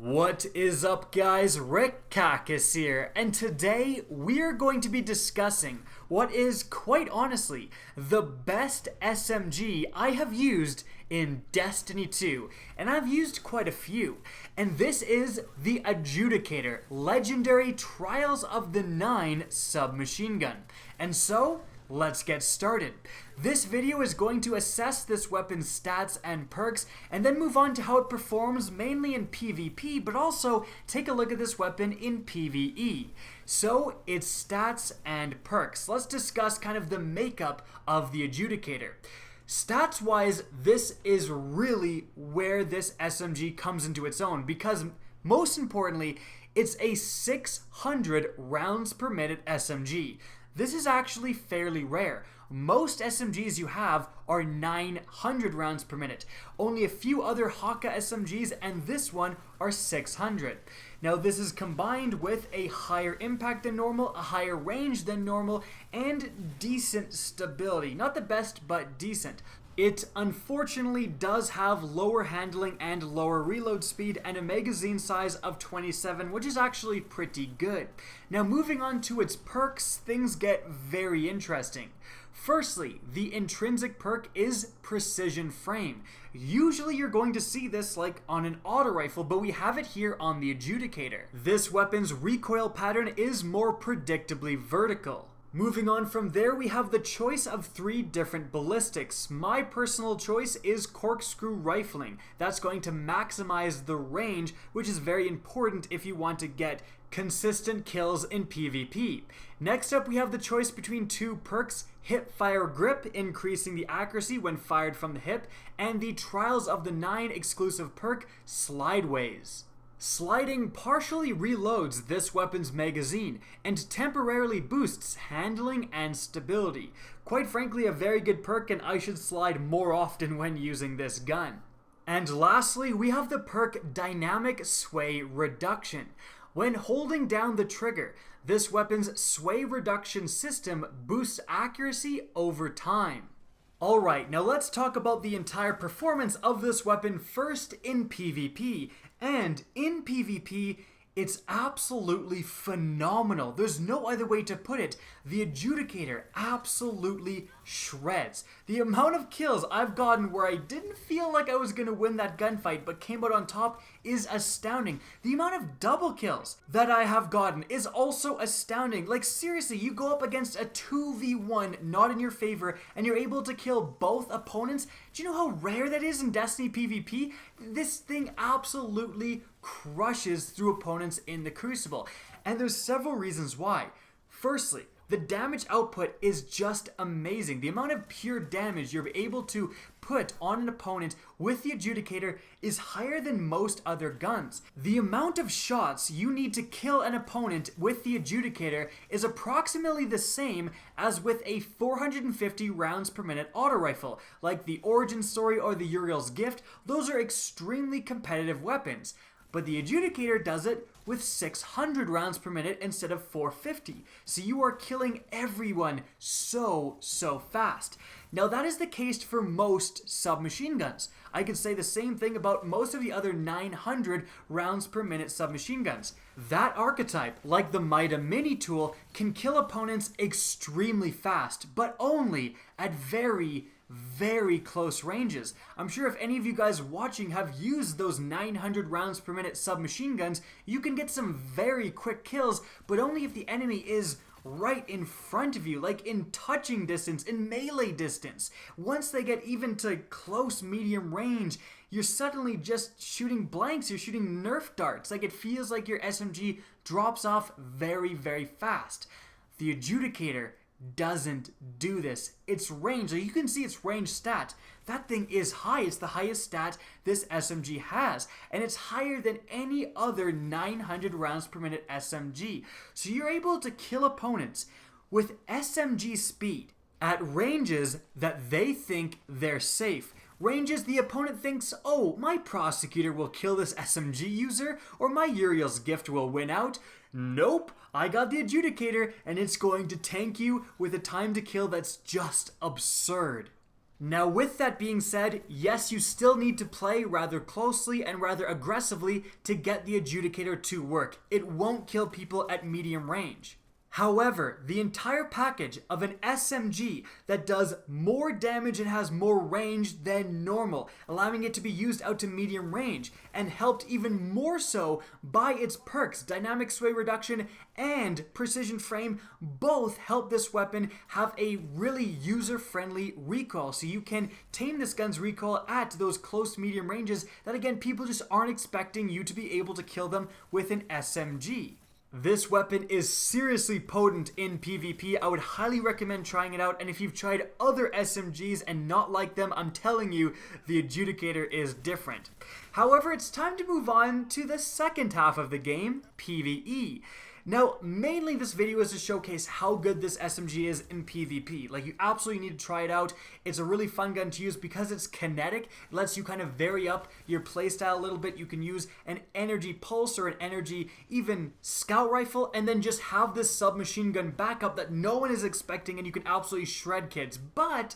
What is up, guys? Rick Kakis here, and today we're going to be discussing what is, quite honestly, the best SMG I have used in Destiny 2, and I've used quite a few, and this is the Adjudicator Legendary Trials of the Nine Submachine Gun. And so, let's get started. This video is going to assess this weapon's stats and perks, and then move on to how it performs mainly in PvP, but also take a look at this weapon in PvE. So, its stats and perks. Let's discuss kind of the makeup of the Adjudicator. Stats-wise, this is really where this SMG comes into its own, because most importantly, it's a 600 rounds per minute SMG. This is actually fairly rare. Most SMGs you have are 900 rounds per minute. Only a few other Haka SMGs and this one are 600. Now this is combined with a higher impact than normal, a higher range than normal, and decent stability. Not the best, but decent. It unfortunately does have lower handling and lower reload speed and a magazine size of 27, which is actually pretty good. Now moving on to its perks, things get very interesting. Firstly, the intrinsic perk is Precision Frame. Usually you're going to see this like on an auto rifle, but we have it here on the Adjudicator. This weapon's recoil pattern is more predictably vertical. Moving on from there, we have the choice of 3 different ballistics. My personal choice is corkscrew rifling. That's going to maximize the range, which is very important if you want to get consistent kills in PvP. Next up, we have the choice between 2 perks, hip fire grip, increasing the accuracy when fired from the hip, and the Trials of the Nine exclusive perk, slideways. Sliding partially reloads this weapon's magazine and temporarily boosts handling and stability. Quite frankly, a very good perk, and I should slide more often when using this gun. And lastly, we have the perk Dynamic Sway Reduction. When holding down the trigger, this weapon's sway reduction system boosts accuracy over time. Alright, now let's talk about the entire performance of this weapon first in PvP. And in PvP, it's absolutely phenomenal. There's no other way to put it. The Adjudicator absolutely shreds. The amount of kills I've gotten where I didn't feel like I was going to win that gunfight but came out on top is astounding. The amount of double kills that I have gotten is also astounding. Like seriously, you go up against a 2v1 not in your favor and you're able to kill both opponents. Do you know how rare that is in Destiny PvP? This thing absolutely crushes through opponents in the Crucible. And there's several reasons why. Firstly, the damage output is just amazing. The amount of pure damage you're able to put on an opponent with the Adjudicator is higher than most other guns. The amount of shots you need to kill an opponent with the Adjudicator is approximately the same as with a 450 rounds per minute auto rifle. Like the Origin Story or the Uriel's Gift, those are extremely competitive weapons. But the Adjudicator does it with 600 rounds per minute instead of 450. So you are killing everyone so fast. Now that is the case for most submachine guns. I could say the same thing about most of the other 900 rounds per minute submachine guns. That archetype, like the Mida Mini tool, can kill opponents extremely fast, but only at very close ranges. I'm sure if any of you guys watching have used those 900 rounds per minute submachine guns, you can get some very quick kills, but only if the enemy is right in front of you, like in touching distance, in melee distance. Once they get even to close medium range, you're suddenly just shooting blanks, you're shooting Nerf darts. Like it feels like your SMG drops off very fast. The Adjudicator doesn't do this. Its range, like you can see its range stat. That thing is high. It's the highest stat this SMG has, and it's higher than any other 900 rounds per minute SMG. So you're able to kill opponents with SMG speed at ranges that they think they're safe. Ranges the opponent thinks, oh, my Prosecutor will kill this SMG user, or my Uriel's Gift will win out. Nope, I got the Adjudicator, and it's going to tank you with a time to kill that's just absurd. Now, with that being said, yes, you still need to play rather closely and rather aggressively to get the Adjudicator to work. It won't kill people at medium range. However, the entire package of an SMG that does more damage and has more range than normal, allowing it to be used out to medium range, and helped even more so by its perks, dynamic sway reduction and precision frame, both help this weapon have a really user-friendly recoil. So you can tame this gun's recoil at those close to medium ranges that, again, people just aren't expecting you to be able to kill them with an SMG. This weapon is seriously potent in PvP. I would highly recommend trying it out, and if you've tried other SMGs and not liked them, I'm telling you, the Adjudicator is different. However, it's time to move on to the second half of the game, PvE. Now, mainly this video is to showcase how good this SMG is in PvP. Like, you absolutely need to try it out. It's a really fun gun to use because it's kinetic. It lets you kind of vary up your playstyle a little bit. You can use an energy pulse or an energy even scout rifle, and then just have this submachine gun backup that no one is expecting, and you can absolutely shred kids. But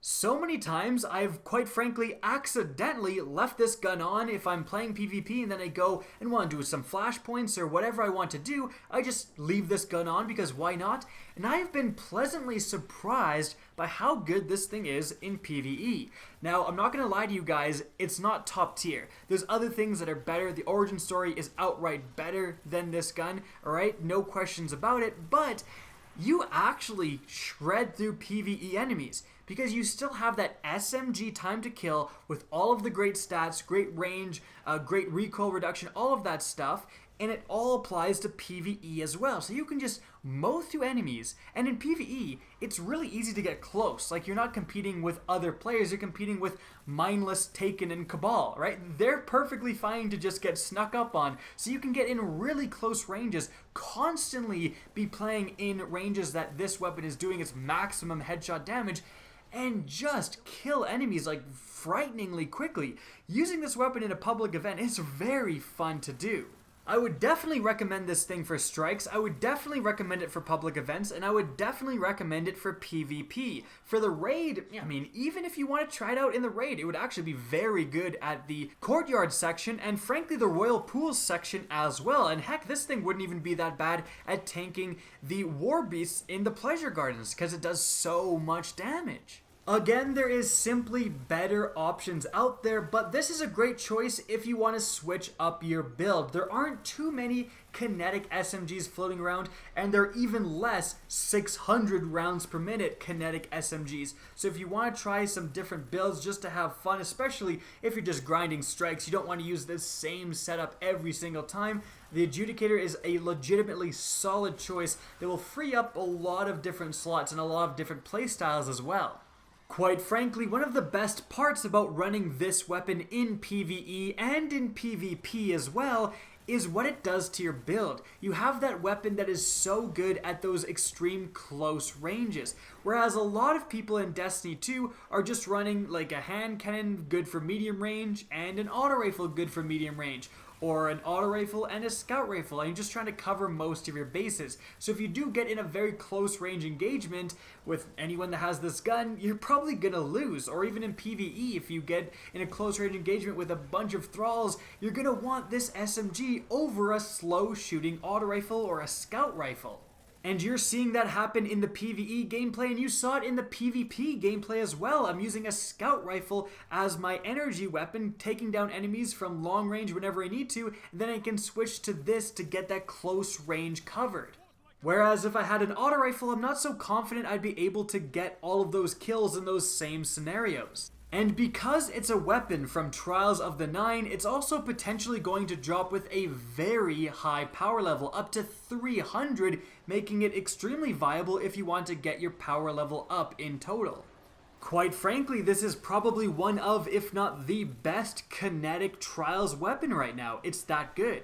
so many times I've quite frankly accidentally left this gun on if I'm playing PvP, and then I go and want to do some flashpoints or whatever I want to do. I just leave this gun on because why not? And I've been pleasantly surprised by how good this thing is in PvE. Now, I'm not going to lie to you guys, it's not top tier. There's other things that are better. The origin story is outright better than this gun, alright? No questions about it, but you actually shred through PvE enemies, because you still have that SMG time to kill with all of the great stats, great range, great recoil reduction, all of that stuff, and it all applies to PvE as well. So you can just mow through enemies, and in PvE, it's really easy to get close. Like, you're not competing with other players, you're competing with Mindless, Taken, and Cabal, right? They're perfectly fine to just get snuck up on, so you can get in really close ranges, constantly be playing in ranges that this weapon is doing its maximum headshot damage, and just kill enemies like frighteningly quickly. Using this weapon in a public event is very fun to do. I would definitely recommend this thing for strikes, I would definitely recommend it for public events, and I would definitely recommend it for PvP. For the raid, I mean, even if you want to try it out in the raid, it would actually be very good at the courtyard section, and frankly the royal pools section as well. And heck, this thing wouldn't even be that bad at tanking the war beasts in the pleasure gardens, because it does so much damage. Again, there is simply better options out there, but this is a great choice if you want to switch up your build. There aren't too many kinetic SMGs floating around, and there are even less 600 rounds per minute kinetic SMGs. So if you want to try some different builds just to have fun, especially if you're just grinding strikes, you don't want to use the same setup every single time, the Adjudicator is a legitimately solid choice that will free up a lot of different slots and a lot of different playstyles as well. Quite frankly, one of the best parts about running this weapon in PvE and in PvP as well is what it does to your build. You have that weapon that is so good at those extreme close ranges, whereas a lot of people in Destiny 2 are just running like a hand cannon good for medium range and an auto rifle good for medium range, or an auto rifle and a scout rifle, and you're just trying to cover most of your bases. So if you do get in a very close range engagement with anyone that has this gun, you're probably gonna lose. Or even in PvE, if you get in a close range engagement with a bunch of thralls, you're gonna want this SMG over a slow shooting auto rifle or a scout rifle. And you're seeing that happen in the PvE gameplay, and you saw it in the PvP gameplay as well. I'm using a scout rifle as my energy weapon, taking down enemies from long range whenever I need to, and then I can switch to this to get that close range covered. Whereas if I had an auto rifle, I'm not so confident I'd be able to get all of those kills in those same scenarios. And because it's a weapon from Trials of the Nine, it's also potentially going to drop with a very high power level, up to 300, making it extremely viable if you want to get your power level up in total. Quite frankly, this is probably one of, if not the best kinetic Trials weapon right now. It's that good.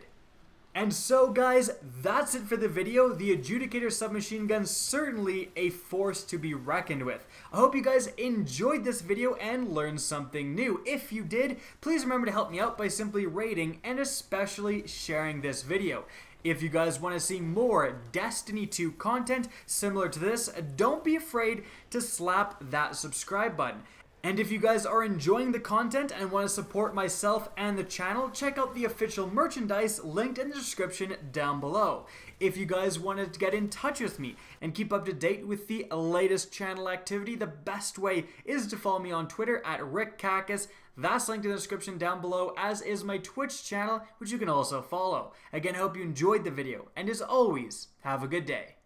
And so guys, that's it for the video. The Adjudicator submachine gun, certainly a force to be reckoned with. I hope you guys enjoyed this video and learned something new. If you did, please remember to help me out by simply rating and especially sharing this video. If you guys want to see more Destiny 2 content similar to this, don't be afraid to slap that subscribe button. And if you guys are enjoying the content and want to support myself and the channel, check out the official merchandise linked in the description down below. If you guys wanted to get in touch with me and keep up to date with the latest channel activity, the best way is to follow me on Twitter at RickCacus. That's linked in the description down below, as is my Twitch channel, which you can also follow. Again, I hope you enjoyed the video, and as always, have a good day.